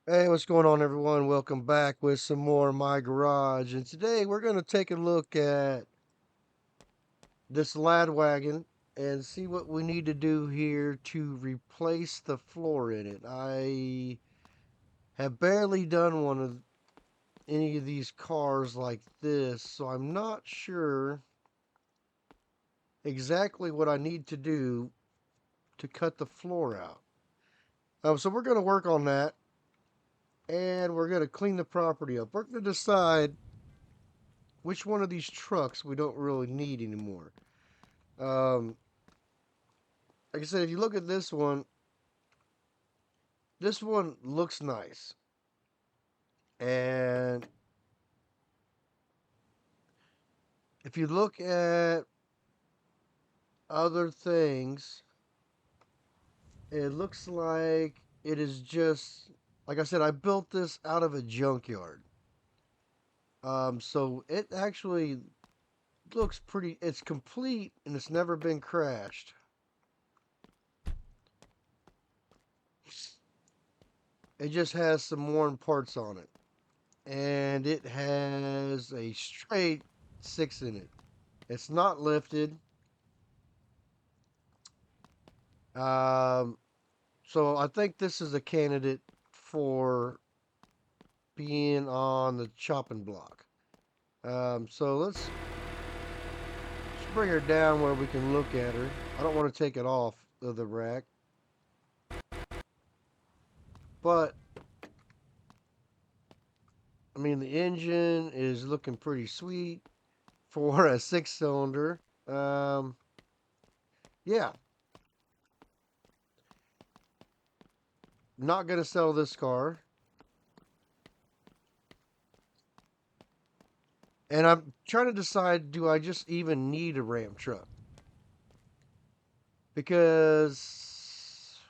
Hey, what's going on, everyone? Welcome back with some more My Garage. And today we're going to take a look at this Lad Wagon and see what we need to do here to replace the floor in it. I have barely done one of any of these cars like this, so I'm not sure exactly what I need to do to cut the floor out. So we're going to work on that and we're going to clean the property up. We're going to decide which one of these trucks we don't really need anymore. Um, like I said, if you look at this one looks nice. And if you look at other things, it looks like it is just, like I said, I built this out of a junkyard. So it actually looks pretty, it's complete and it's never been crashed. It just has some worn parts on it. And it has a straight six in it. It's not lifted. Um, so I think this is a candidate for being on the chopping block. So let's bring her down where we can look at her. I don't want to take it off of the rack, but I mean the engine is looking pretty sweet for a six cylinder. Um, yeah, not gonna sell this car. And I'm trying to decide, do I just even need a Ram truck? Because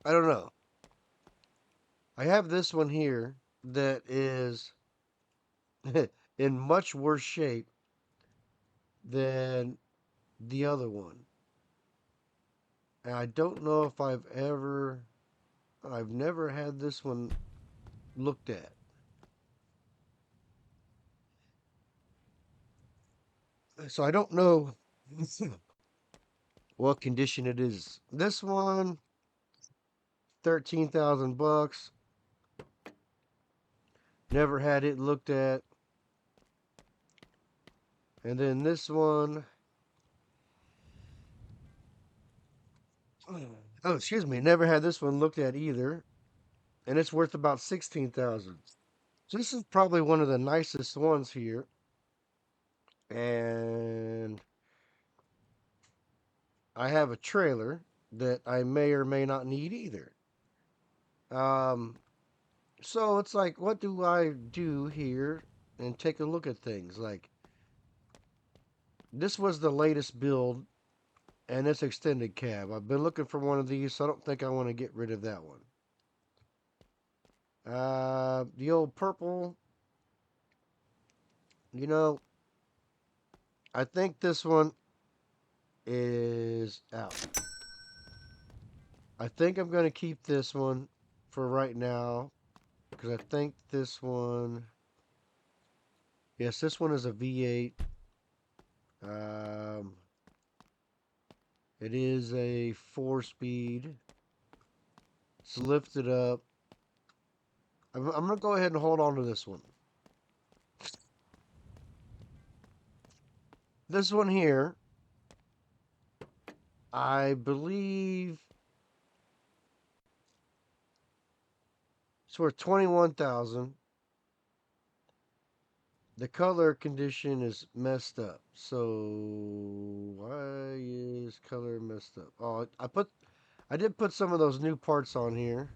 I don't know. I have this one here that is in much worse shape than the other one. And I don't know if I've never had this one looked at. So I don't know what condition it is. This one, 13,000 bucks. Never had it looked at. And then this one, oh, excuse me, never had this one looked at either, and it's worth about 16,000. So this is probably one of the nicest ones here, and I have a trailer that I may or may not need either. Um, so it's like, what do I do here? And take a look at things. Like this was the latest build, and it's extended cab. I've been looking for one of these, so I don't think I want to get rid of that one. The old purple, you know, I think this one is out. I think I'm going to keep this one for right now because I think this one, yes, this one is a V8. Um, it is a 4 speed. It's lifted up. I'm going to go ahead and hold on to this one. This one here, I believe it's worth 21,000. The color condition is messed up. So why is color messed up? Oh, I did put some of those new parts on here.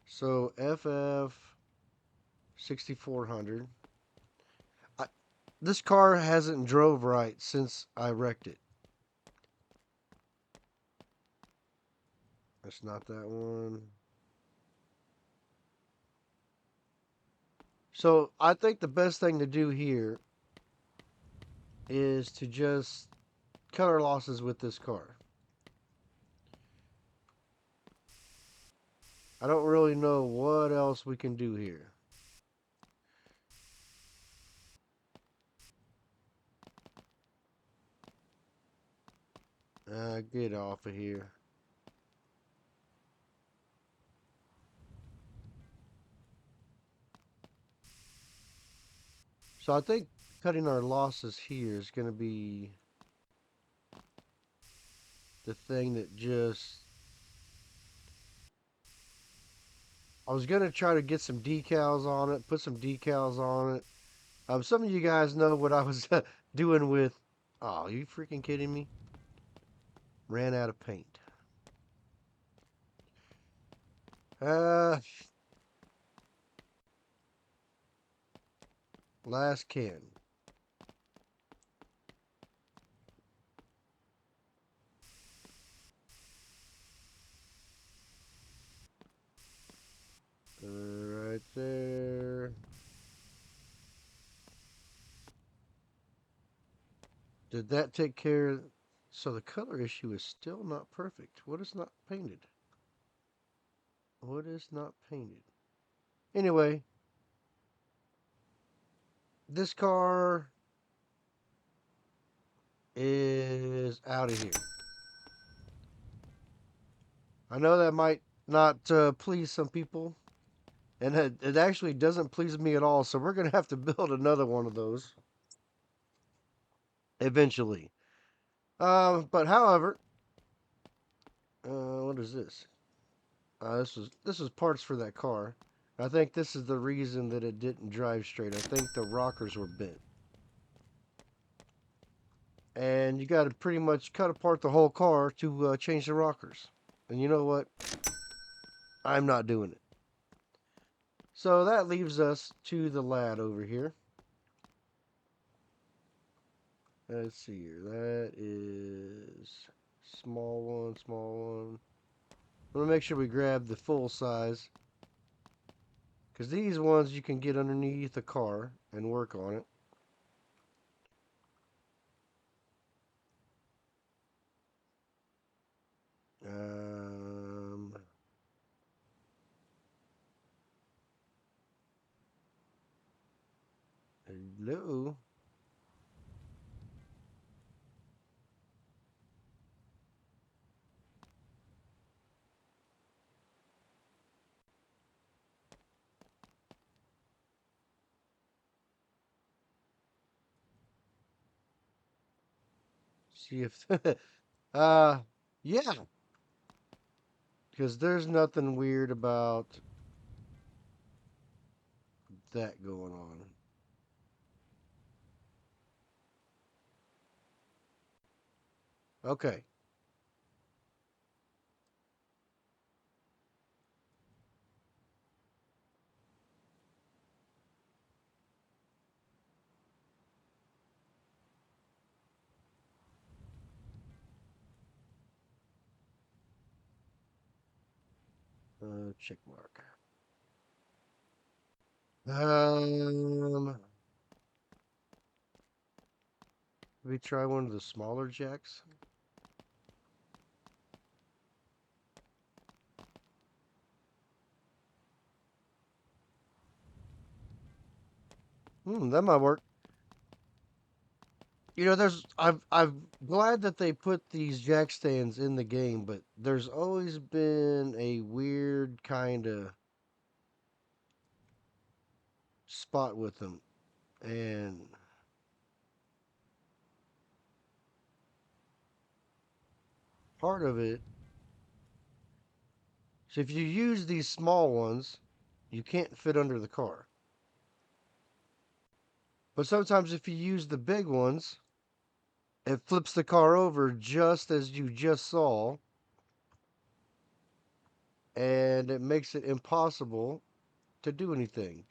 So FF 6400. I, this car hasn't drove right since I wrecked it. That's not that one. So I think the best thing to do here is to just cut our losses with this car. I don't really know what else we can do here. Get off of here. So I think cutting our losses here is going to be the thing that just... I was going to try to get some decals on it, put some decals on it. Some of you guys know what I was doing with... Oh, are you freaking kidding me? Ran out of paint. Last can. Right there. Did that take care of... So the color issue is still not perfect. What is not painted? What is not painted? Anyway, this car is out of here. I know that might not please some people, and it actually doesn't please me at all, so we're going to have to build another one of those eventually. But however, what is this? This is parts for that car. I think this is the reason that it didn't drive straight. I think the rockers were bent. And you got to pretty much cut apart the whole car to change the rockers. And you know what? I'm not doing it. So that leaves us to the lad over here. Let's see here. That is small one, small one. I'm going to make sure we grab the full size. Because these ones you can get underneath the car and work on it. Um, Hello. See if uh yeah, because there's nothing weird about that going on. Okay. Check mark. Maybe try one of the smaller jacks. That might work. You know, I'm glad that they put these jack stands in the game, but there's always been a weird kind of spot with them, and part of it. So if you use these small ones, you can't fit under the car. But sometimes if you use the big ones, it flips the car over just as you just saw, and it makes it impossible to do anything.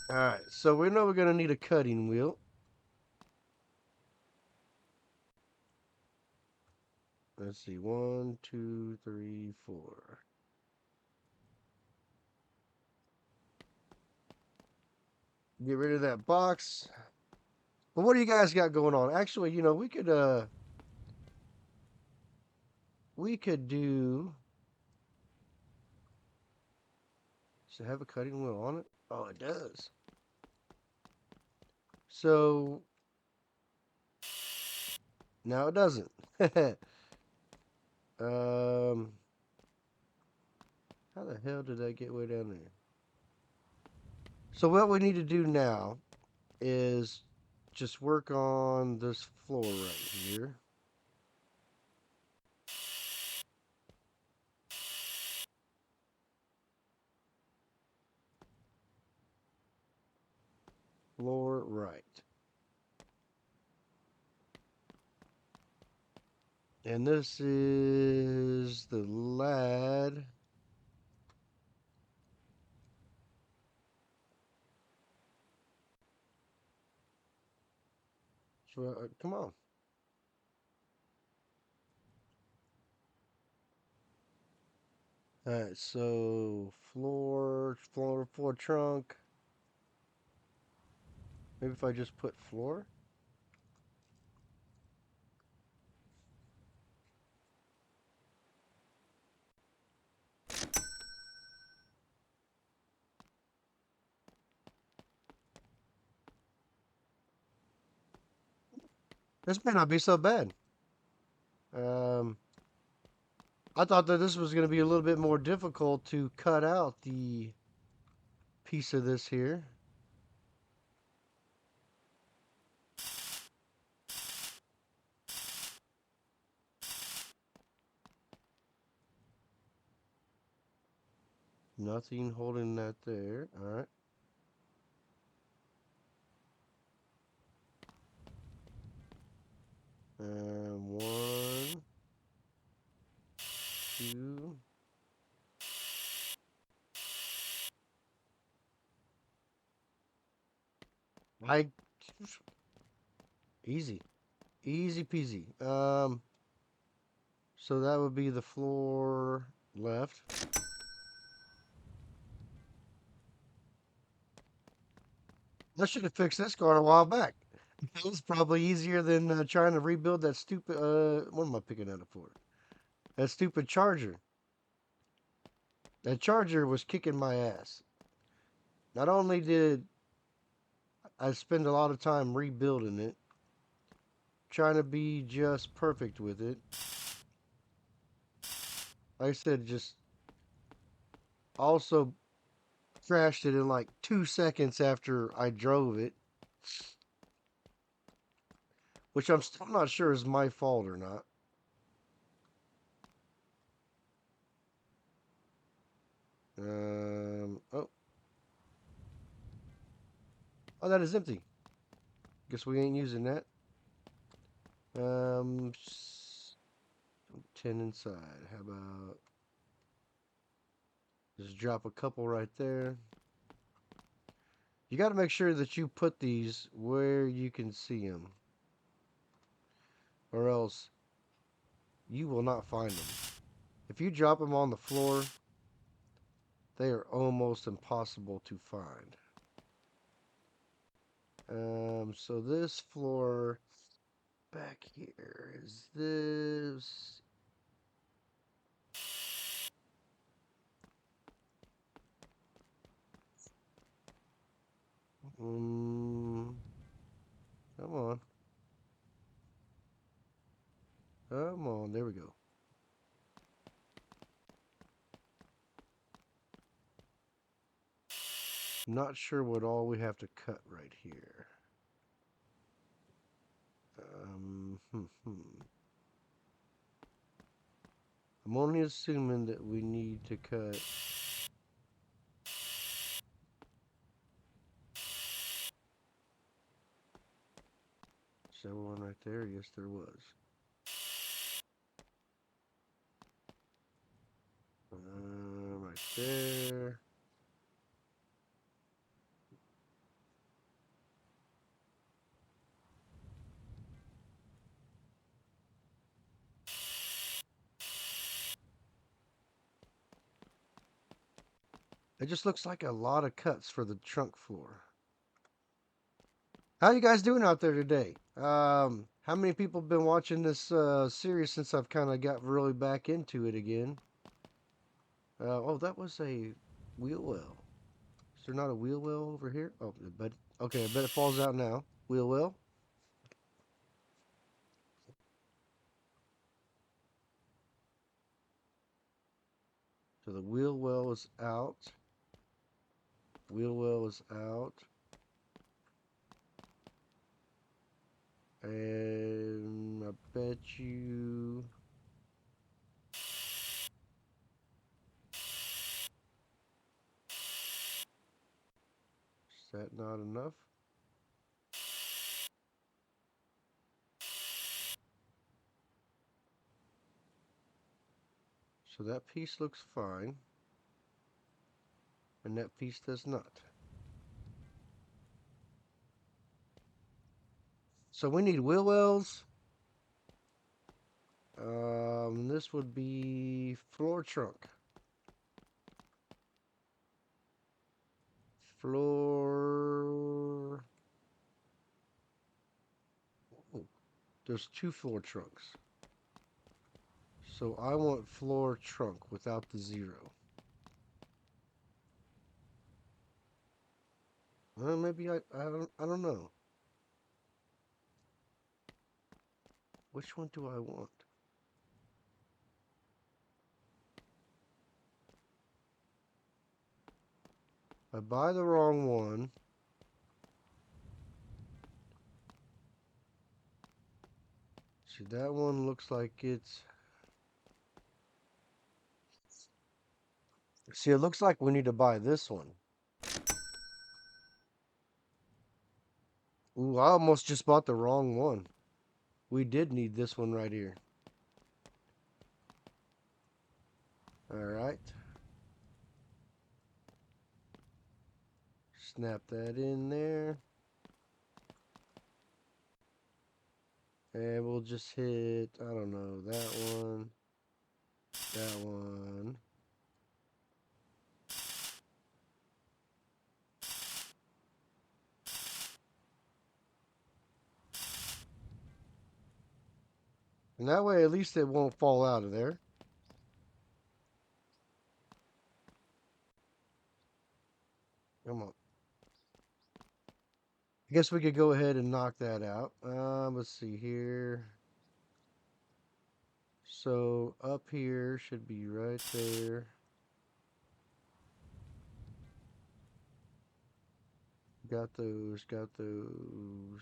Alright, so we know we're going to need a cutting wheel. Let's see, 1, 2, 3, 4. Get rid of that box. But what do you guys got going on? Actually, we could we could do. Does it have a cutting wheel on it? Oh, it does. So now it doesn't. um, how the hell did I get way down there? So what we need to do now is just work on this floor right here. Floor right. And this is the Lad. Come on. All right, so floor trunk. Maybe if I just put floor. This may not be so bad. Um, I thought that this was going to be a little bit more difficult to cut out the piece of this here. Nothing holding that there. All right. One, two. I easy, easy peasy. So that would be the floor left. I should have fixed this car a while back. It was probably easier than trying to rebuild that stupid. What am I picking at it for? That stupid charger. That charger was kicking my ass. Not only did I spend a lot of time rebuilding it, trying to be just perfect with it. Like I said, just also crashed it in like 2 seconds after I drove it, which I'm still not sure is my fault or not. Oh, oh, that is empty. Guess we ain't using that. 10 inside. How about just drop a couple right there? You got to make sure that you put these where you can see them, or else you will not find them. If you drop them on the floor, they are almost impossible to find. So this floor back here is this. Come on. Come on, there we go. Not sure what all we have to cut right here. I'm only assuming that we need to cut. Is there one right there? Yes, there was. Right there. It just looks like a lot of cuts for the trunk floor. How you guys doing out there today? How How many people have been watching this series since I've kind of got really back into it again? Oh, that was a wheel well. Is there not a wheel well over here? Oh, but okay, I bet it falls out now. Wheel well. So the wheel well is out. Wheel well is out. And I bet you... Is that not enough? So that piece looks fine. And that piece does not. So we need wheel wells. This would be floor trunk. Floor... Oh, there's 2 floor trunks. So I want floor trunk without the 0. Maybe I don't know. Which one do I want? I buy the wrong one. See, that one looks like it's... See, it looks like we need to buy this one. Ooh, I almost just bought the wrong one. We did need this one right here. Alright. Snap that in there. And we'll just hit, I don't know, that one. That one. And that way, at least it won't fall out of there. Come on. I guess we could go ahead and knock that out. Let's see here. So up here should be right there. Got those, got those.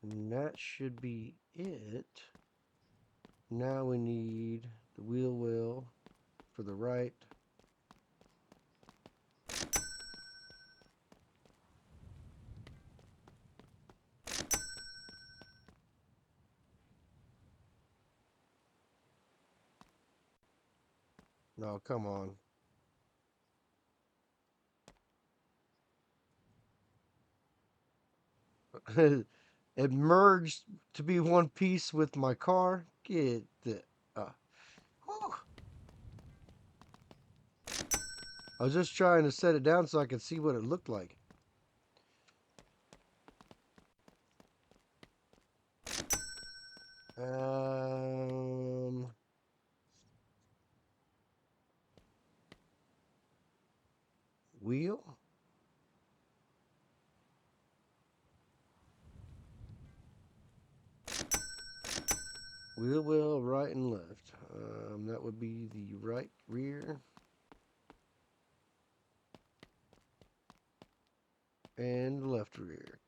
And that should be it. Now we need the wheel well for the right. No, come on. It merged to be one piece with my car. Get the... whew. I was just trying to set it down so I could see what it looked like. Wheel? Wheel well, right and left. That would be the right rear. And left rear.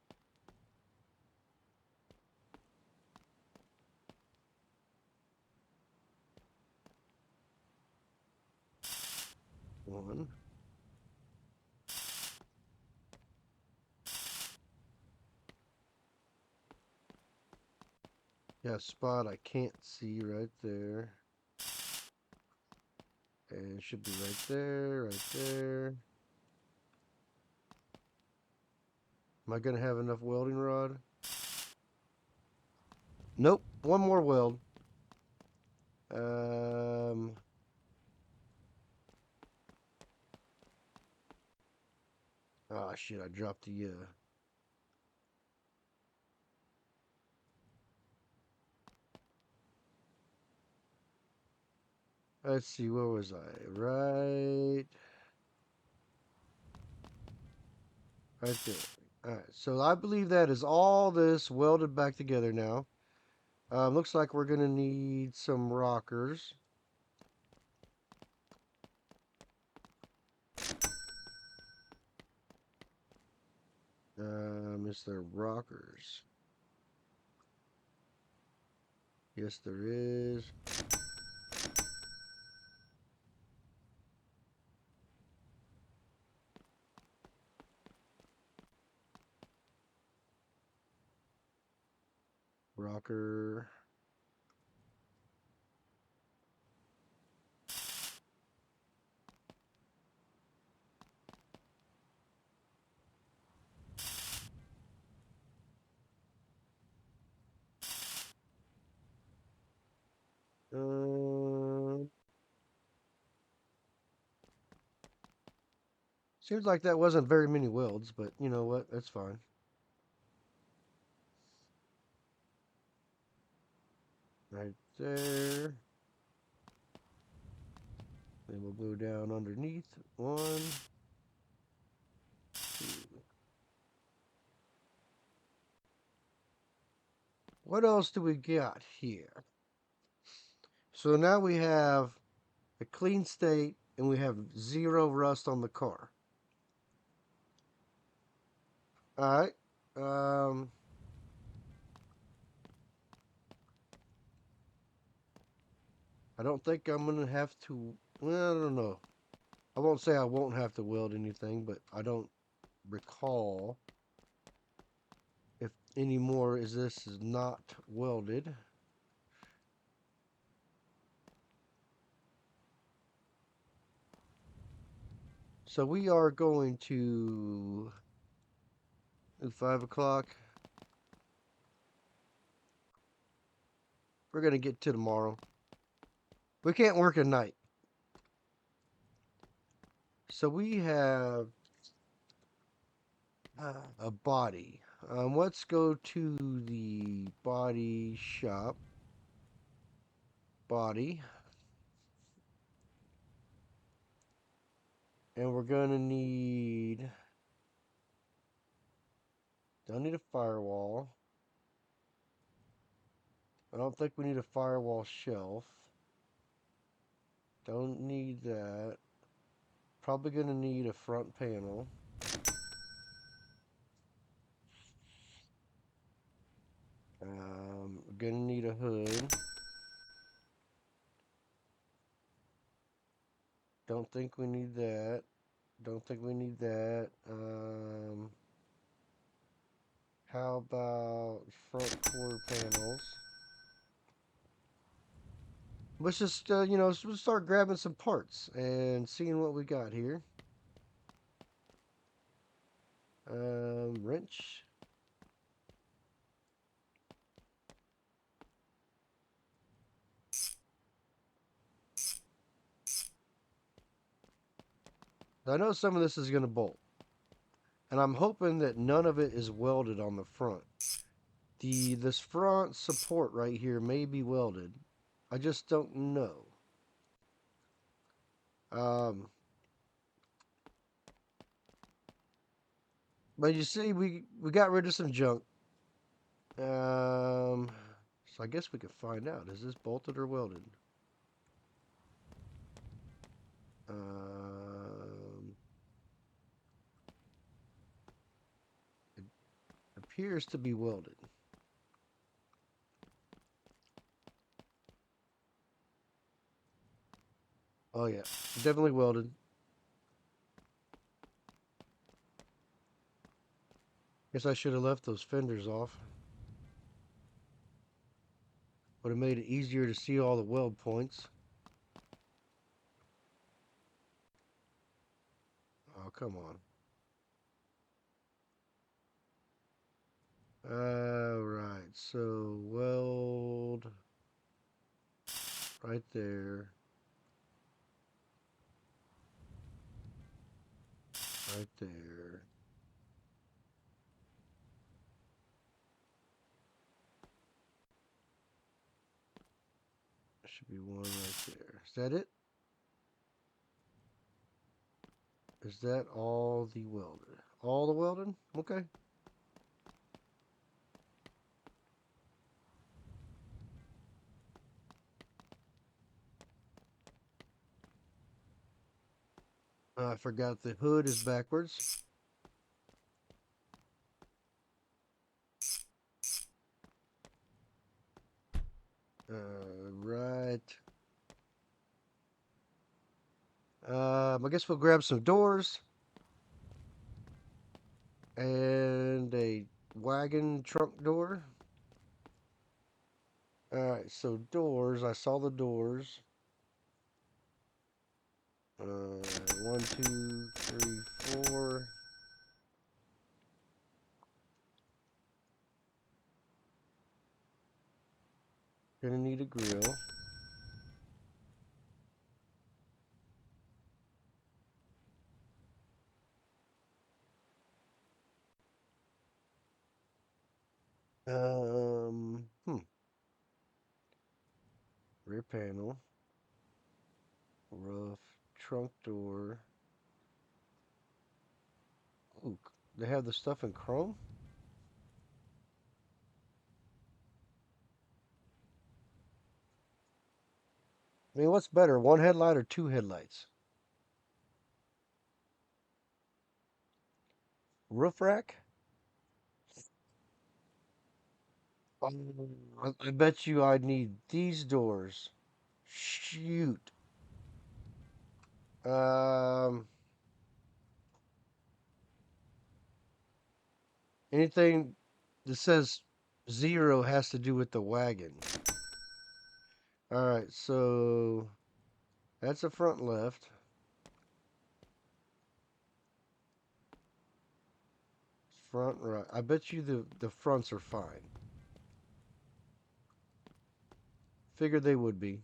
One. Got a spot I can't see right there. And it should be right there, right there. Am I going to have enough welding rod? Nope. One more weld. Ah, shit, I dropped the, let's see, where was I? Right there. Alright, so I believe that is all this welded back together now. Looks like we're gonna need some rockers. Is there rockers? Yes, there is. Rocker. Uh, Seems like that wasn't very many welds, but you know what? That's fine. Right there. Then we'll go down underneath. 1, 2. What else do we got here? So now we have a clean state and we have 0 rust on the car. Alright. I don't think I'm going to have to. Well, I don't know. I won't say I won't have to weld anything, but I don't recall if anymore is this is not welded. So we are going to do 5 o'clock. We're going to get to tomorrow. We can't work at night. So we have a body. Let's go to the body shop. Body. And we're going to need... Don't need a firewall. I don't think we need a firewall shelf. Don't need that. Probably going to need a front panel. Going to need a hood. Don't think we need that. Don't think we need that. How about front quarter panels? Let's just, let's start grabbing some parts and seeing what we got here. Wrench. I know some of this is going to bolt. And I'm hoping that none of it is welded on the front. This front support right here may be welded. I just don't know. But you see, we got rid of some junk. So I guess we could find out. Is this bolted or welded? It appears to be welded. Oh yeah, definitely welded. Guess I should have left those fenders off. Would have made it easier to see all the weld points. Oh, come on. Alright, so weld right there. Right there. should be one right there. Is that it? Is that all the welded? All the welding? Okay. I forgot the hood is backwards. Right. I guess we'll grab some doors and a wagon trunk door. Alright, so doors. I saw the doors. 1, 2, 3, 4. Gonna need a grill. Um, hmm. Rear panel. Roof. Trunk door. Ooh, they have the stuff in chrome? I mean, what's better, one headlight or two headlights? Roof rack? I bet you I'd need these doors. Shoot. Um, anything that says 0 has to do with the wagon. All right, so that's the front left. Front right. I bet you the fronts are fine. Figured they would be.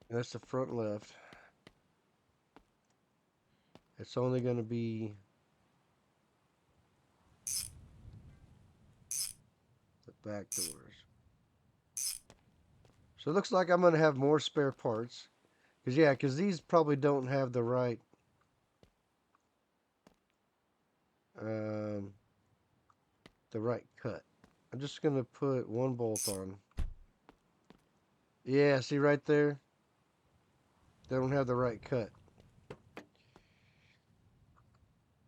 That's the front left. It's only going to be the back doors. So it looks like I'm going to have more spare parts. Because these probably don't have the right um, cut. I'm just going to put one bolt on. Yeah, see right there? They don't have the right cut.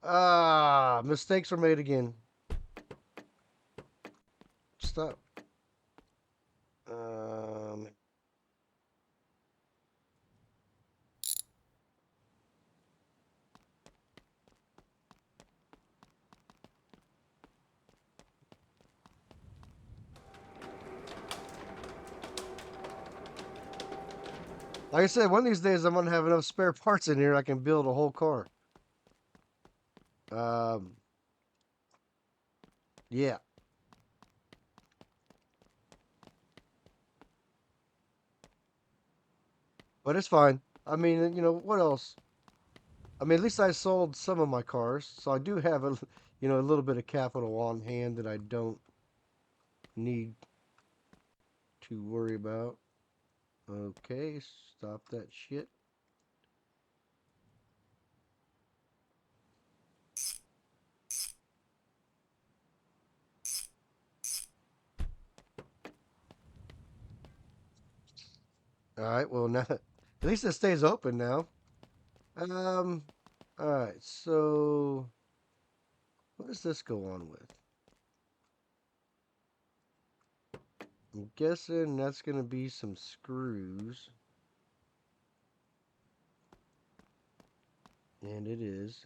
Ah, mistakes were made again. Stop. Um, like I said, one of these days I'm gonna have enough spare parts in here I can build a whole car. Um, yeah, but it's fine. I mean, what else? I mean, at least I sold some of my cars, so I do have a little bit of capital on hand that I don't need to worry about. Okay, stop that shit. All right, well now at least it stays open now. Um, all right, so what does this go on with? I'm guessing that's gonna be some screws, and it is.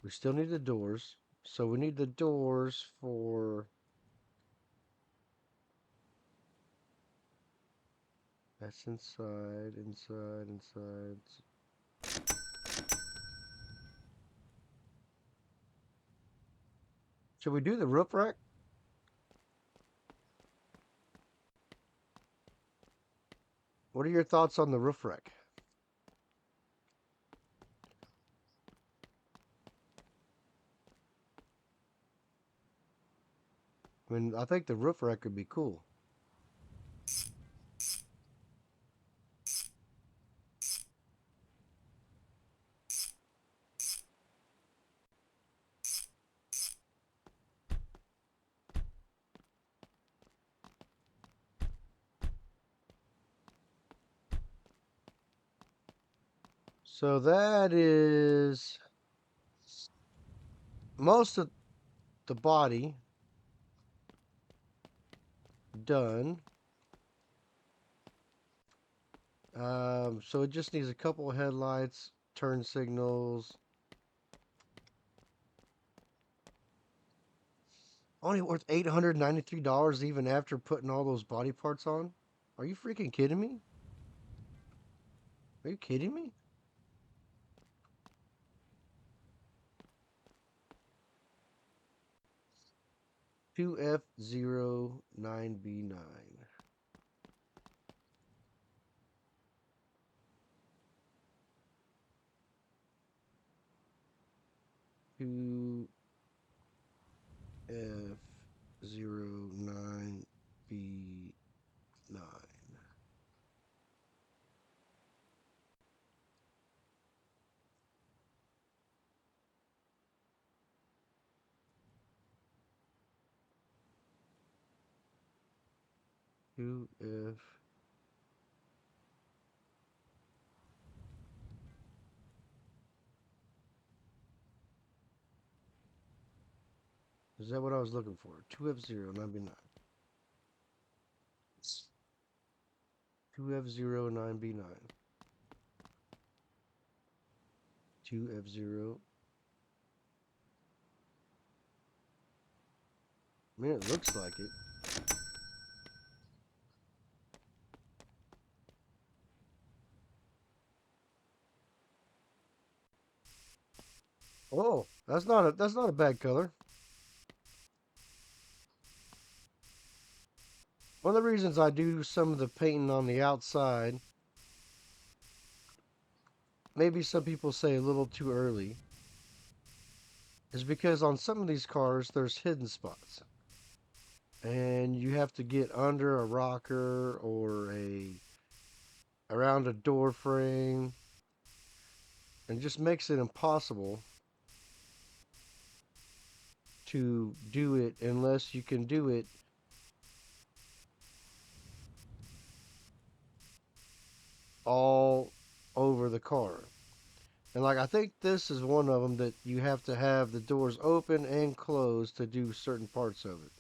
We still need the doors, so we need the doors for. That's inside, inside, inside. Should we do the roof rack? What are your thoughts on the roof rack? I mean, I think the roof rack would be cool. So that is most of the body done. So it just needs a couple of headlights, turn signals. Only worth $893 even after putting all those body parts on? Are you freaking kidding me? Are you kidding me? F09B9. Two F09B9. Two F. Is that what I was looking for? 2F09B9. 2F09B9. 2F0. I mean, it looks like it. Oh, that's not a bad color. One of the reasons I do some of the painting on the outside, maybe some people say a little too early, is because on some of these cars there's hidden spots. And you have to get under a rocker or around a door frame, and it just makes it impossible to do it unless you can do it all over the car. And like I think this is one of them that you have to have the doors open and closed to do certain parts of it.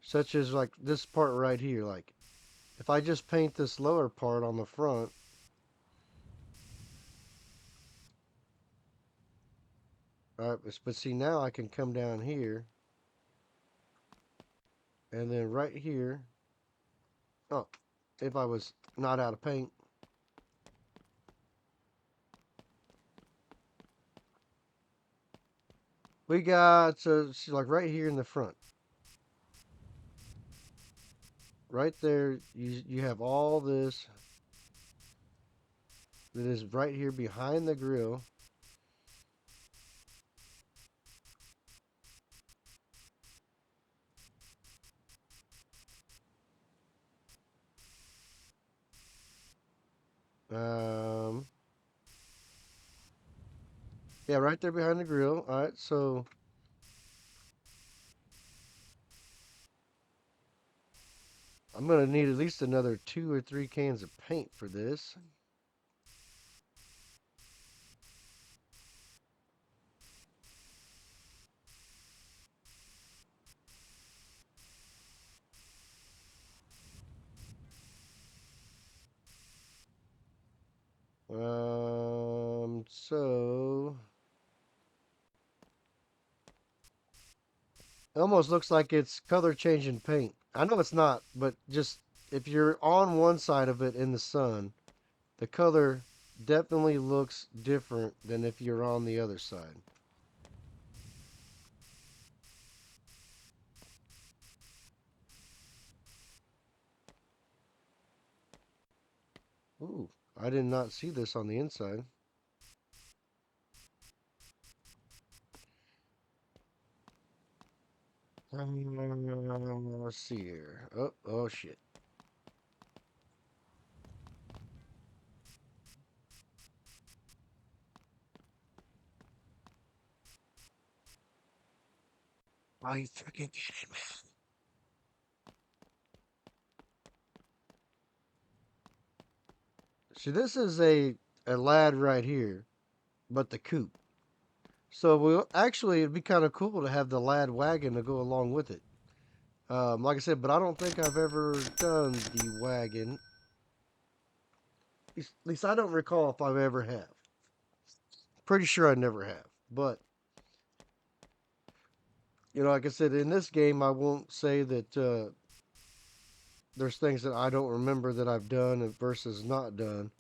Such as like this part right here. Like if I just paint this lower part on the front, all right, but see now I can come down here and then right here. Oh, if I was not out of paint. We got, so like right here in the front. Right there, you have all this that is right here behind the grill. Um, yeah, right there behind the grill. All right, so I'm gonna need at least another 2 or 3 cans of paint for this. So it almost looks like it's color changing paint. I know it's not, but just if you're on one side of it in the sun, the color definitely looks different than if you're on the other side. Ooh, I did not see this on the inside. Let's see here. Oh shit. Oh, you freaking get it, man. See, this is a Lad right here, but the coupe. So we'll actually it'd be kind of cool to have the Lad Wagon to go along with it. Like I said, but I don't think I've ever done the wagon. At least I don't recall if I've ever have. Pretty sure I never have. But like I said, in this game, I won't say that there's things that I don't remember that I've done versus not done.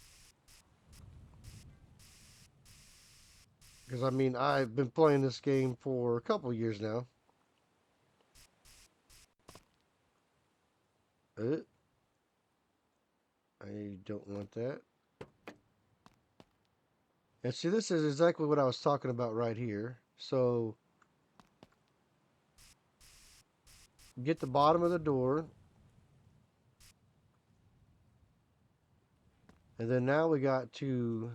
Because I mean, I've been playing this game for a couple years now. Uh, I don't want that. And see, this is exactly what I was talking about right here. So, get the bottom of the door. And then now we got to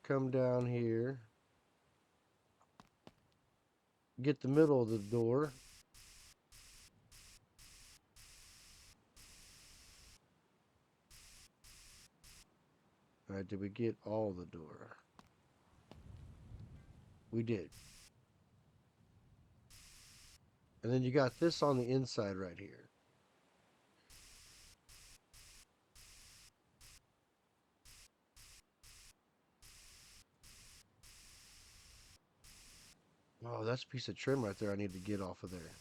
come down here. Get the middle of the door. All right, did we get all the door? We did. And then you got this on the inside right here. Oh, that's a piece of trim right there I need to get off of there.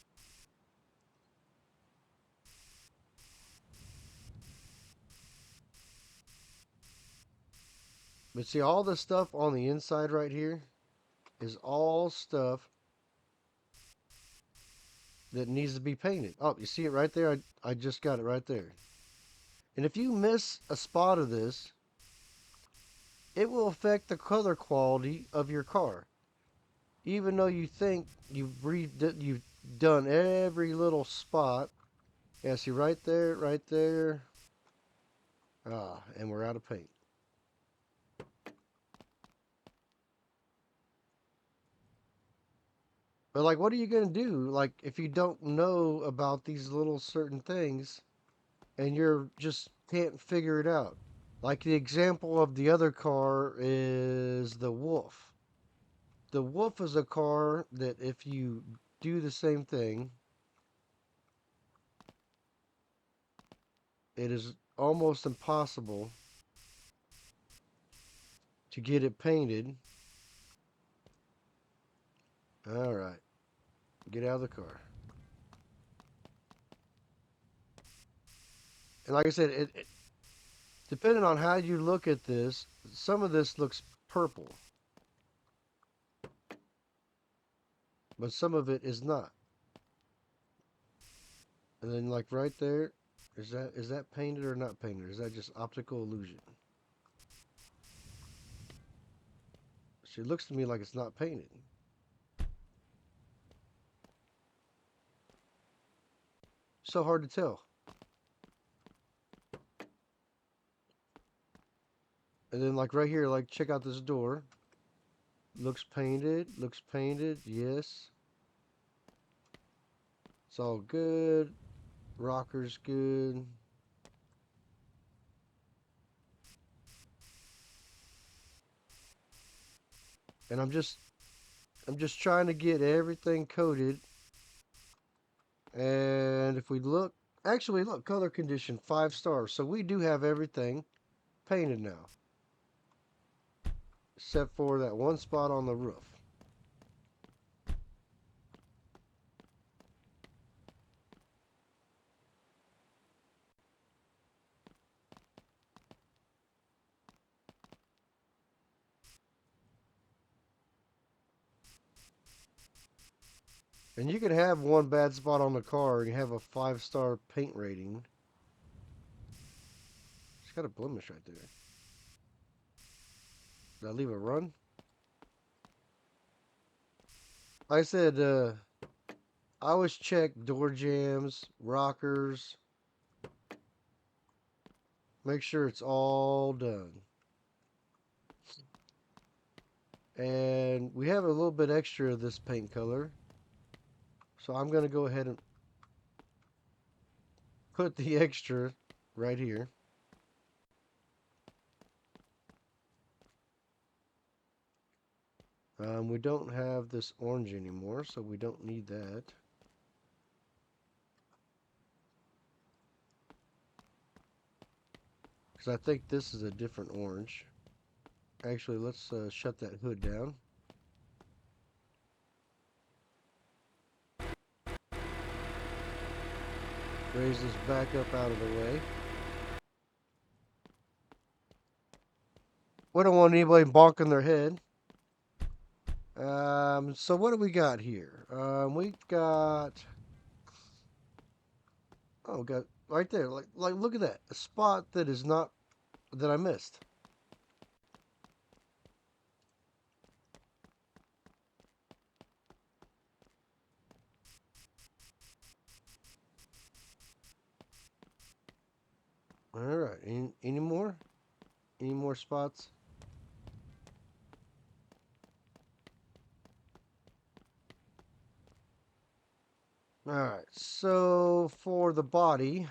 But see, all the stuff on the inside right here is all stuff that needs to be painted. Oh, you see it right there? I just got it right there. And if you miss a spot of this, it will affect the color quality of your car. Even though you think you've done every little spot. Yeah, see right there, right there. Ah, and we're out of paint. But like, what are you gonna do? Like, if you don't know about these little certain things, and you're just can't figure it out. Like the example of the other car is the Wolf. The Wolf is a car that if you do the same thing, it is almost impossible to get it painted. All right, get out of the car. And like I said, depending on how you look at this, some of this looks purple, but some of it is not. And then like right there, is that painted or not painted? Or is that just optical illusion? So it looks to me like it's not painted. So hard to tell. And then like right here, like check out this door. Looks painted, yes. It's all good. Rocker's good. And I'm just trying to get everything coated. And if we look, actually look, color condition 5 stars. So we do have everything painted now. Except for that one spot on the roof. And you can have one bad spot on the car and you have a 5-star paint rating. It's got a blemish right there. Did I leave a run? Like I said, I always check door jambs, rockers. Make sure it's all done. And we have a little bit extra of this paint color. So I'm going to go ahead and put the extra right here. We don't have this orange anymore, so we don't need that. Because I think this is a different orange. Actually, let's shut that hood down. Raise this back up out of the way. We don't want anybody bonking their head. So what do we got here? We've got... Oh, we got right there. Like, look at that. A spot that is not... that I missed. Alright, any more? Any more spots? Alright, so for the body,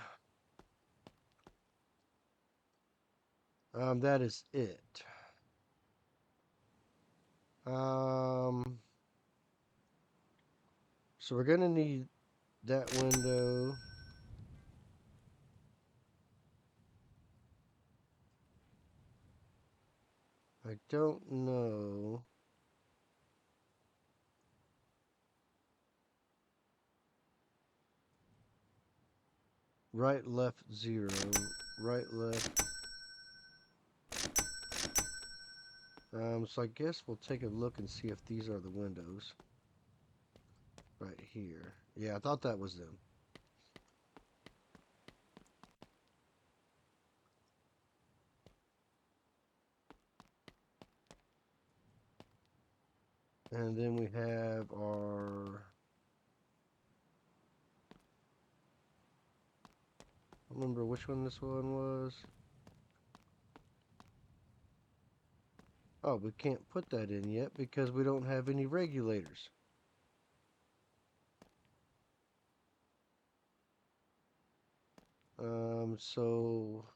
that is it. So we're gonna need that window. I don't know. Right, left, 0. Right, left. So I guess we'll take a look and see if these are the windows. Right here. Yeah, I thought that was them. And then we have our... I don't remember which one this one was. Oh, we can't put that in yet because we don't have any regulators. So...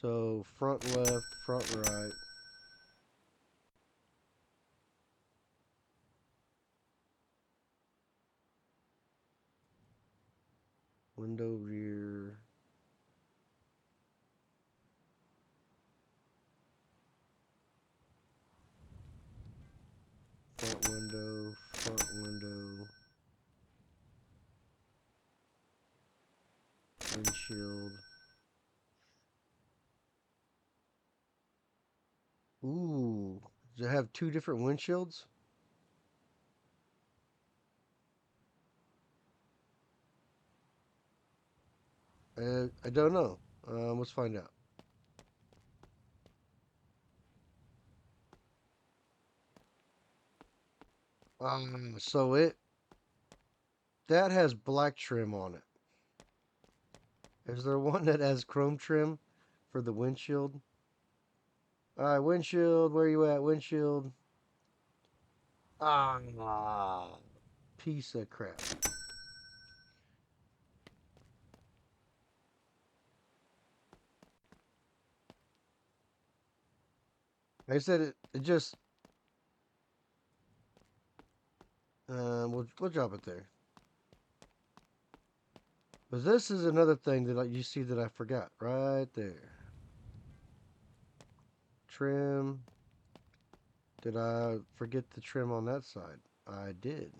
So, front left, front right. Window rear. Front window, front window. Windshield. Ooh, does it have two different windshields? I don't know. Let's find out. So that has black trim on it. Is there one that has chrome trim for the windshield? All right, windshield. Where you at, windshield? Ah, piece of crap. I said it just. We'll drop it there. But this is another thing that you see that I forgot right there. Trim. Did I forget the trim on that side? I did.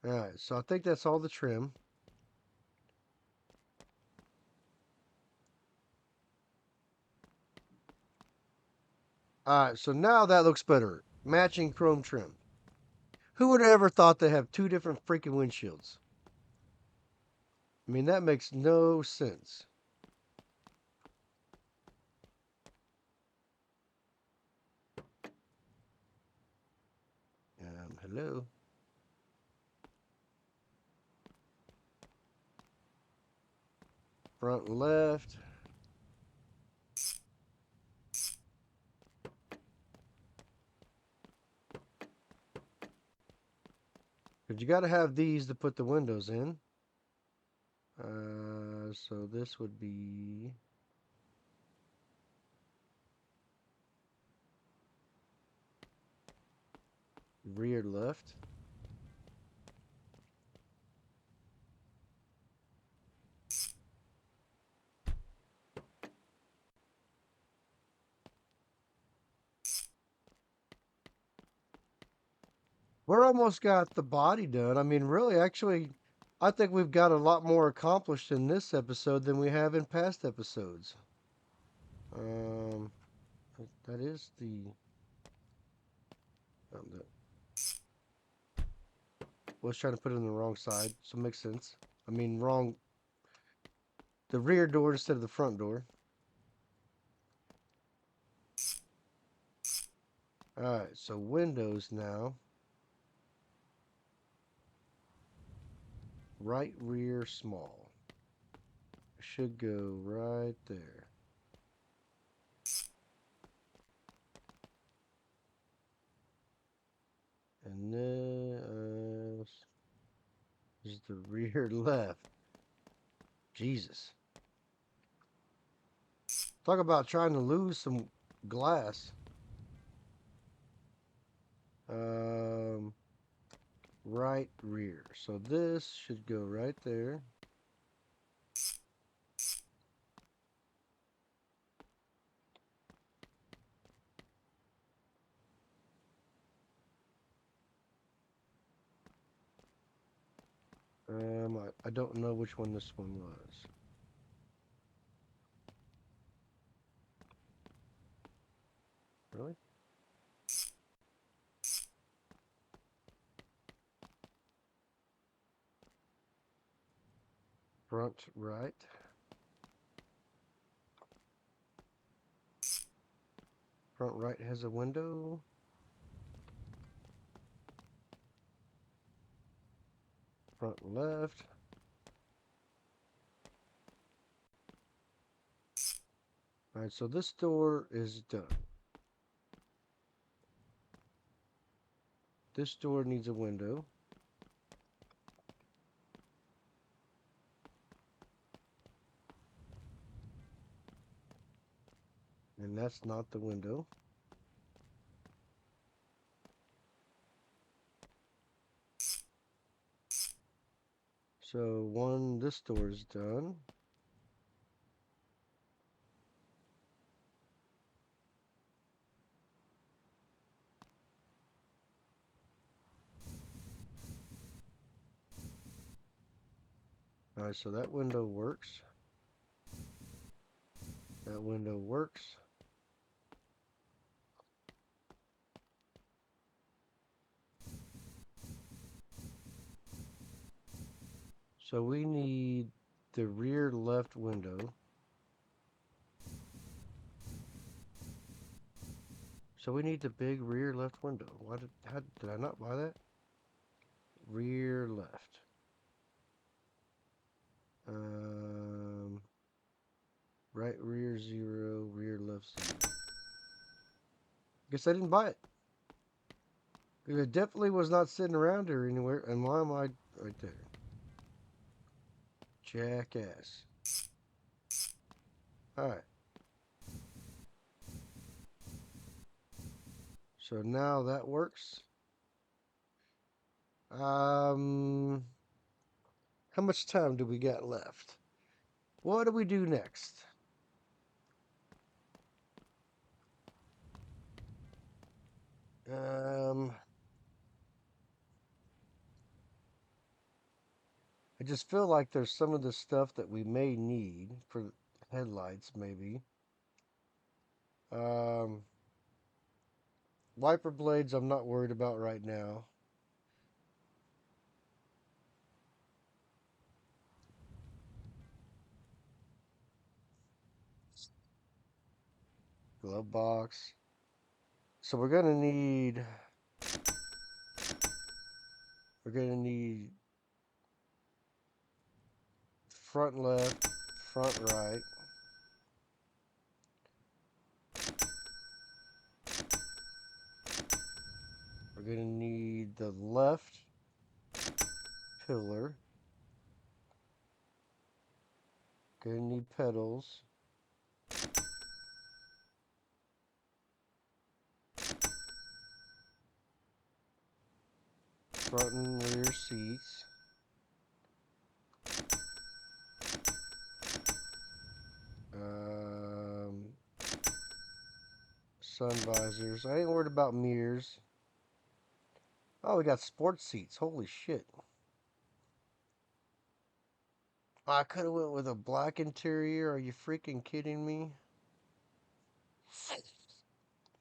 Alright, so I think that's all the trim. Alright, so now that looks better. Matching chrome trim. Who would have ever thought to have two different freaking windshields? I mean, that makes no sense. Hello? Front left. Because you got to have these to put the windows in. So this would be rear left. We're almost got the body done. I mean, really, actually, I think we've got a lot more accomplished in this episode than we have in past episodes. Um, that is the was trying to put it on the wrong side, so it makes sense. I mean, wrong. The rear door instead of the front door. Alright, so windows now. Right rear small. Should go right there. And then this is the rear left. Jesus. Talk about trying to lose some glass. Right rear. So this should go right there. I don't know which one this one was. Really? Front right. Front right has a window. Front left. Alright, so this door is done. This door needs a window. And that's not the window. So this door is done. Alright, so that window works. That window works. So we need the rear left window. So we need the big rear left window. How did I not buy that? Rear left. Right rear 0, rear left 0. Guess I didn't buy it. It definitely was not sitting around here anywhere. And why am I right there? Jackass. Alright. So now that works. How much time do we got left? What do we do next? I just feel like there's some of the stuff that we may need for headlights, maybe. Um, Wiper blades, I'm not worried about right now. Glove box. So we're gonna need front left, front right. We're gonna need the left pillar. Gonna need pedals. Front and rear seats. Um, Sun visors. I ain't worried about mirrors. Oh, we got sports seats. Holy shit. I could have went with a black interior. Are you freaking kidding me?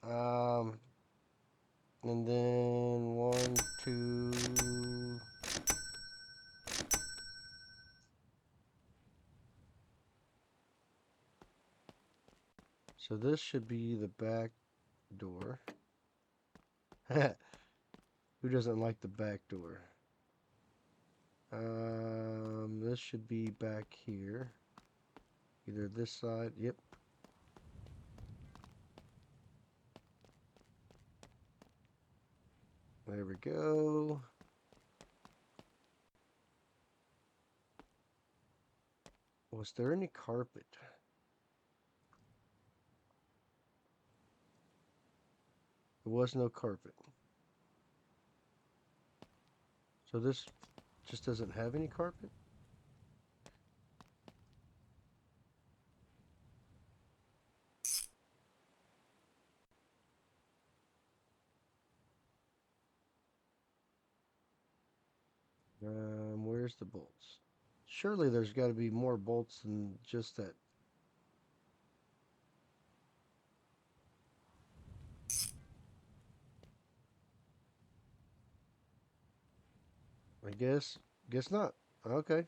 Um, and then one, two. So this should be the back door. Who doesn't like the back door? This should be back here. Either this side. Yep. There we go. Was there any carpet? There was no carpet. So this just doesn't have any carpet? Where's the bolts? Surely there's got to be more bolts than just that. I guess not. Okay.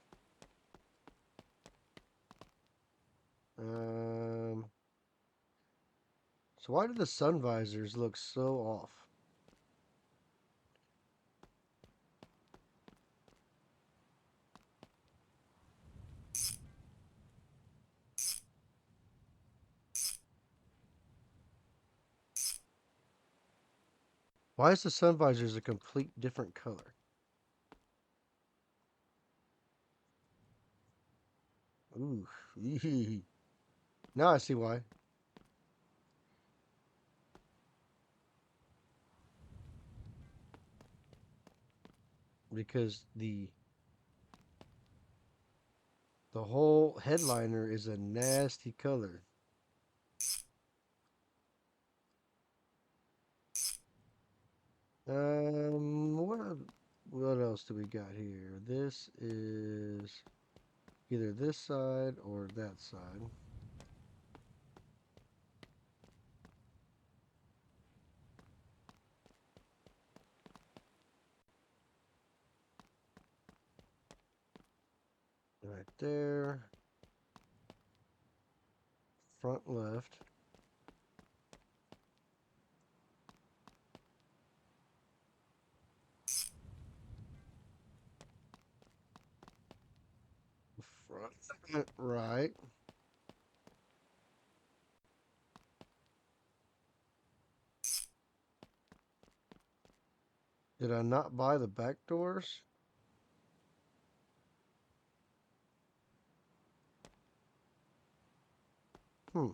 Um, so why do the sun visors look so off? Why is the sun visors a complete different color? Ooh. Now I see why. Because the whole headliner is a nasty color. What else do we got here? This is either this side or that side. Right there. Front left. Front right. Did I not buy the back doors? Hmm.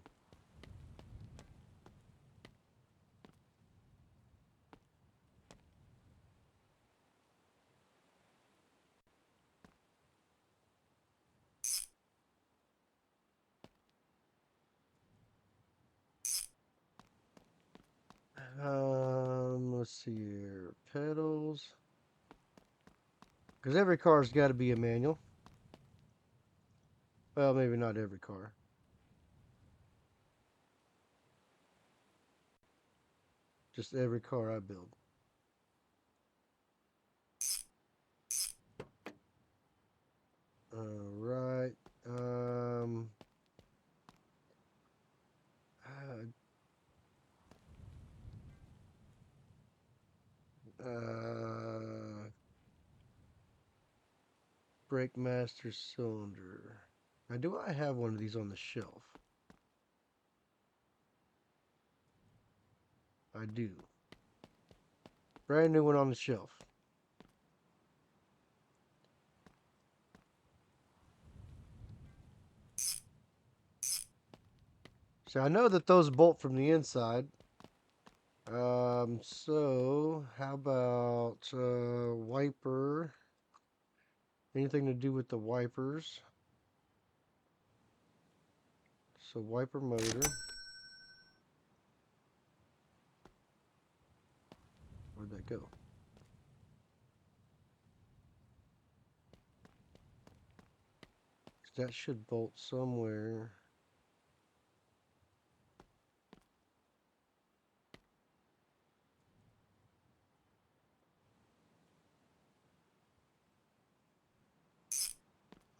Let's see here. Pedals. Because every car's got to be a manual. Well, maybe not every car. Just every car I build. All right. Uh, Brake master cylinder. Now, do I have one of these on the shelf? I do. Brand new one on the shelf. So I know that those bolt from the inside. So how about wiper? Anything to do with the wipers? So wiper motor. Where'd that go? That should bolt somewhere.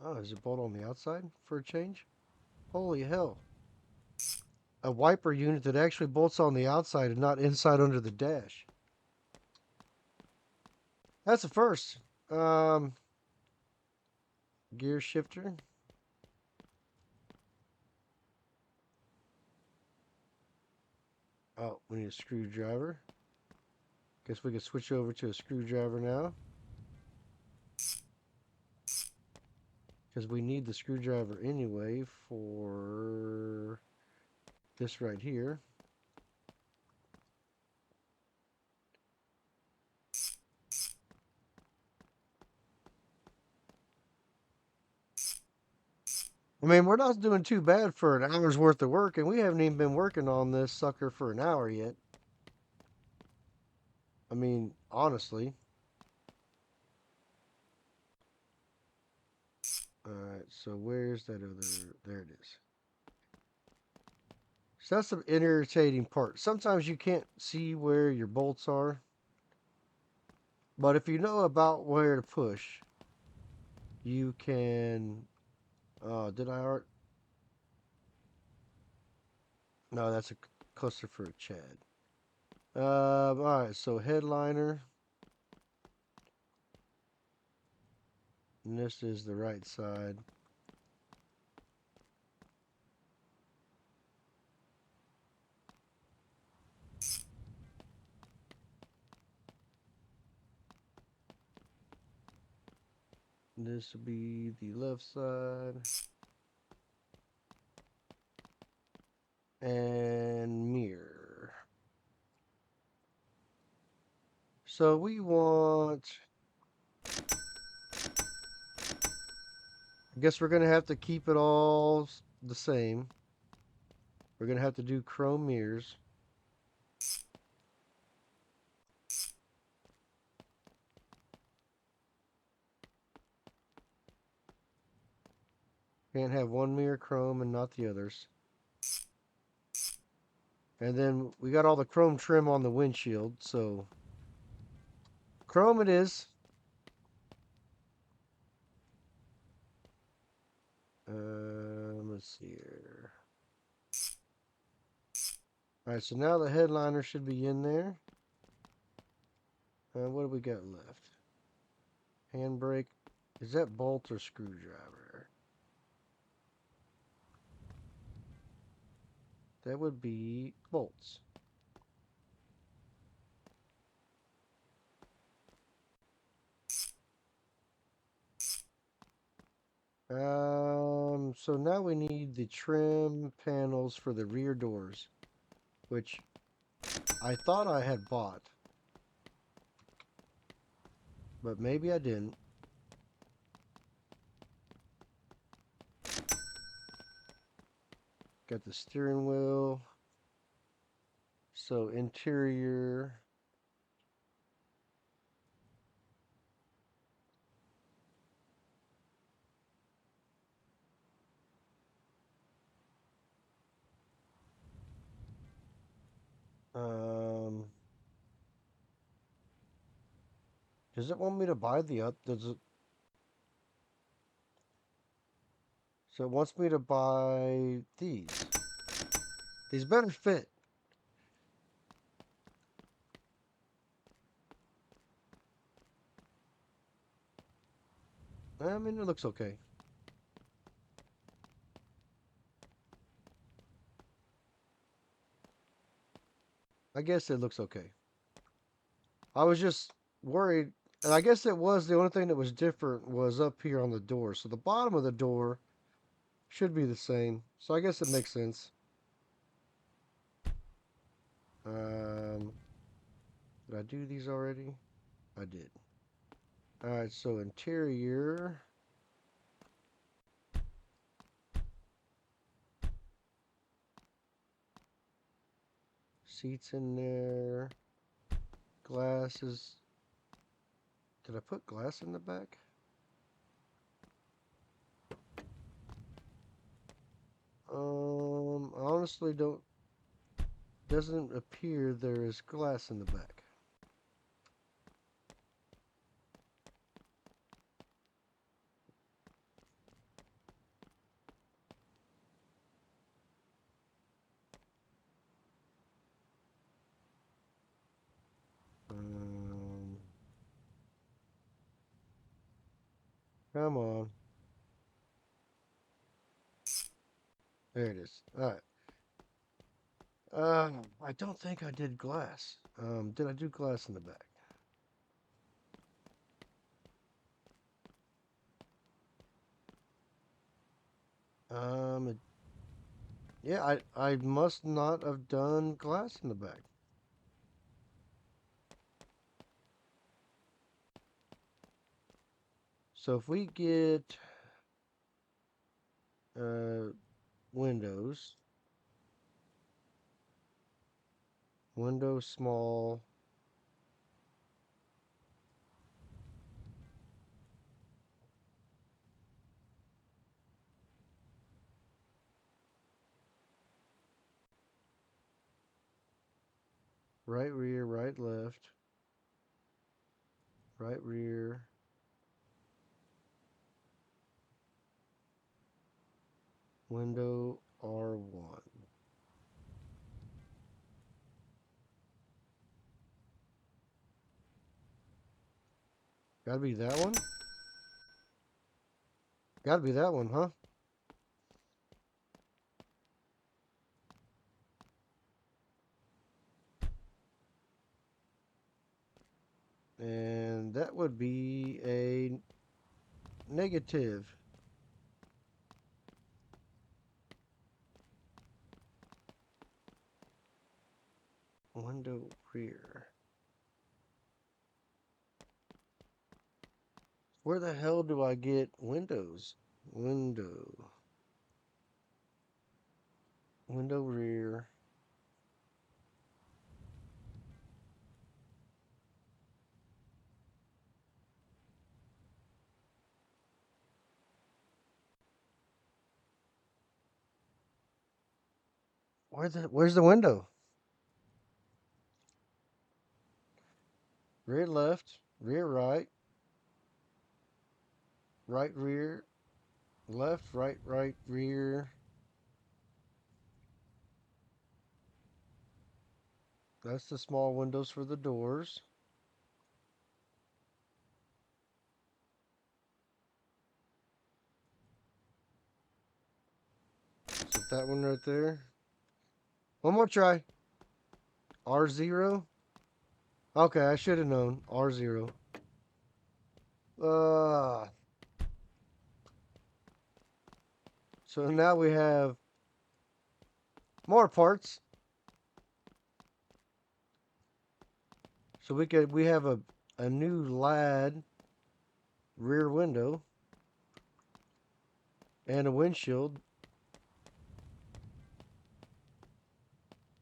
Oh, is it bolt on the outside for a change? Holy hell. A wiper unit that actually bolts on the outside and not inside under the dash. That's a first. Gear shifter. Oh, we need a screwdriver. Guess we can switch over to a screwdriver now. Because we need the screwdriver anyway for this right here. I mean, we're not doing too bad for an hour's worth of work, and we haven't even been working on this sucker for an hour yet. I mean, honestly. Alright, so where's that other... There it is. So that's the irritating part. Sometimes you can't see where your bolts are. But if you know about where to push, you can... did I already... No, that's a cluster for a Chad. Alright, so headliner. And this is the right side. This will be the left side. And mirror. So we want... I guess we're going to have to keep it all the same. We're going to have to do chrome mirrors. Can't have one mirror chrome and not the others. And then we got all the chrome trim on the windshield, so chrome it is. Let's see here. Alright, so now the headliner should be in there. What do we got left? Handbrake. Is that bolt or screwdriver? That would be bolts. So now we need the trim panels for the rear doors, which I thought I had bought, but maybe I didn't. Got the steering wheel. So interior. Um, does it want me to buy the up? Does it? So it wants me to buy these. These better fit. I mean, it looks okay. I guess it looks okay. I was just worried, and I guess it was the only thing that was different was up here on the door. So the bottom of the door should be the same. So I guess it makes sense. Um, did I do these already? I did. All right, so interior. Seats in there. Glasses. Did I put glass in the back? Honestly don't, doesn't appear there is glass in the back. Um, Come on. There it is. All right. I don't think I did glass. Did I do glass in the back? Um, yeah, I must not have done glass in the back. So if we get uh windows, window small, right rear, right left, right rear, window R1. Gotta be that one? Gotta be that one, huh? And that would be a negative. Window rear. Where the hell do I get windows? Window. Window rear. Where's the window? Rear left, rear right, right rear, left, right rear. That's the small windows for the doors. Set that one right there. One more try. R0. Okay, I should have known. R0. Uh, so now we have more parts. So we have a new Lad rear window and a windshield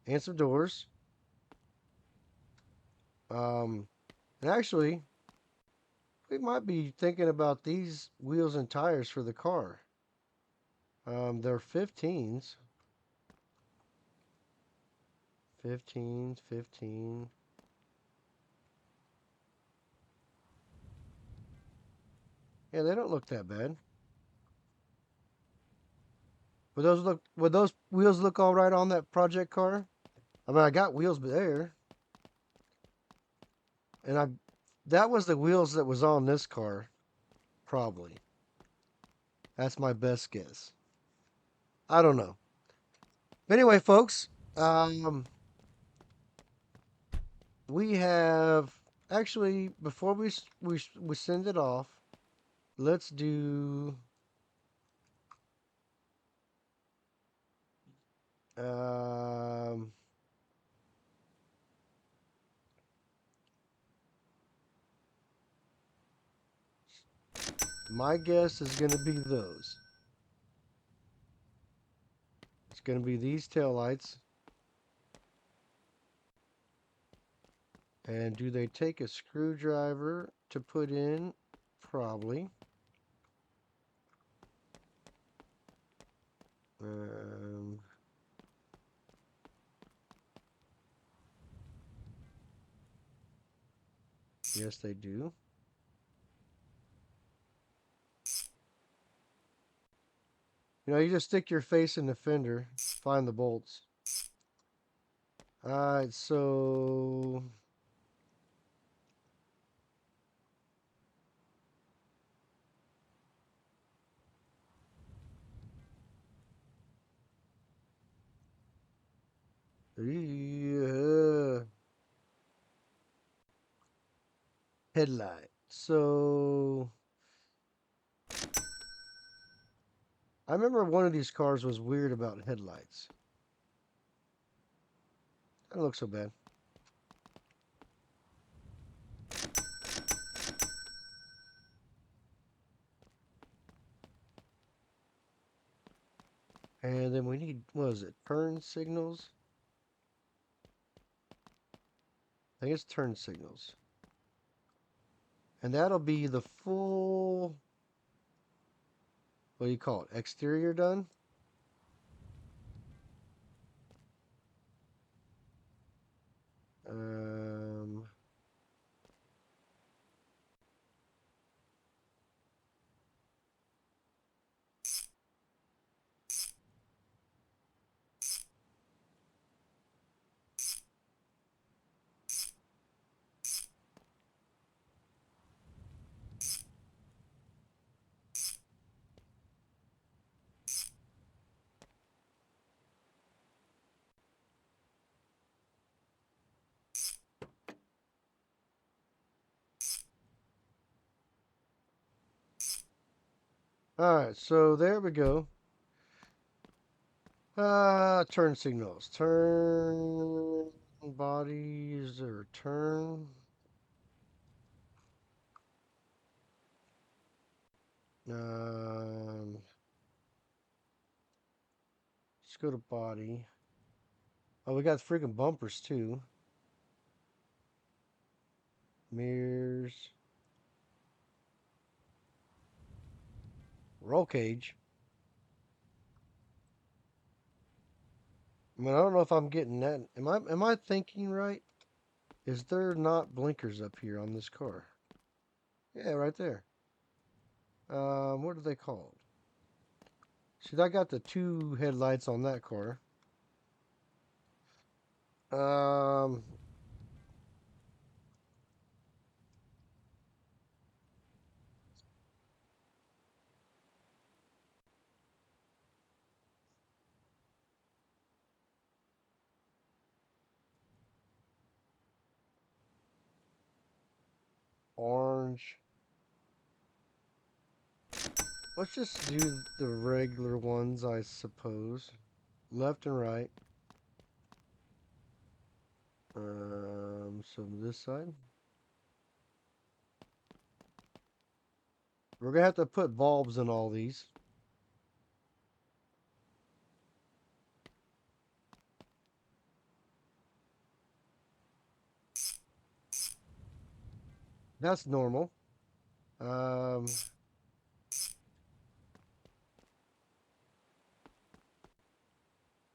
and some doors. And actually, we might be thinking about these wheels and tires for the car. They're 15s. 15, 15. Yeah, they don't look that bad. Would those wheels look all right on that project car? I mean, I got wheels there, and that was the wheels that was on this car, probably. That's my best guess. I don't know. But anyway, folks, we have actually before we send it off, let's do um, my guess is going to be those. It's going to be these taillights. And do they take a screwdriver to put in? Probably. Um, yes, they do. You know, you just stick your face in the fender, find the bolts. Alright, so yeah. Headlight. So I remember one of these cars was weird about headlights. That looks so bad. And then we need, what is it, turn signals? I think it's turn signals. And that'll be the full, what do you call it, exterior done? Um, Alright, so there we go. Turn signals. Turn bodies or turn. Um, let's go to body. Oh, we got freaking bumpers too. Mirrors. Roll cage. I mean, I don't know if I'm getting that. Am I thinking right? Is there not blinkers up here on this car? Yeah, right there. What are they called? See, I got the two headlights on that car. Um, orange. Let's just do the regular ones, I suppose. Left and right. So this side. We're gonna have to put bulbs in all these. That's normal. Um,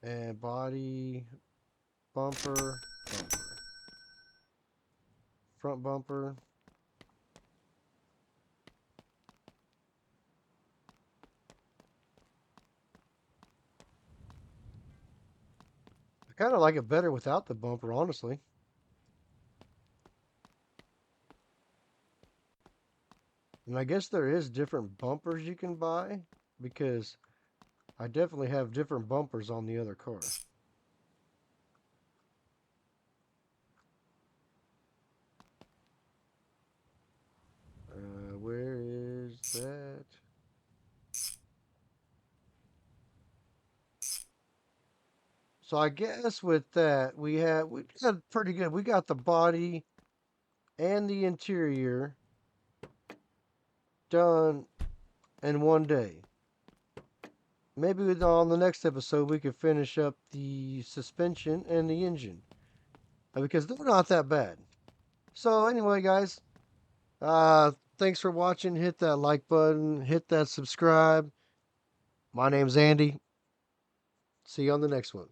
and body. bumper, bumper. Front bumper. I kind of like it better without the bumper, honestly. And I guess there is different bumpers you can buy because I definitely have different bumpers on the other car. Where is that? So I guess with that we got pretty good. We got the body and the interior done in one day. Maybe on the next episode we could finish up the suspension and the engine because they're not that bad. So anyway, guys, thanks for watching. Hit that like button, hit that subscribe. My name's Andy. See you on the next one.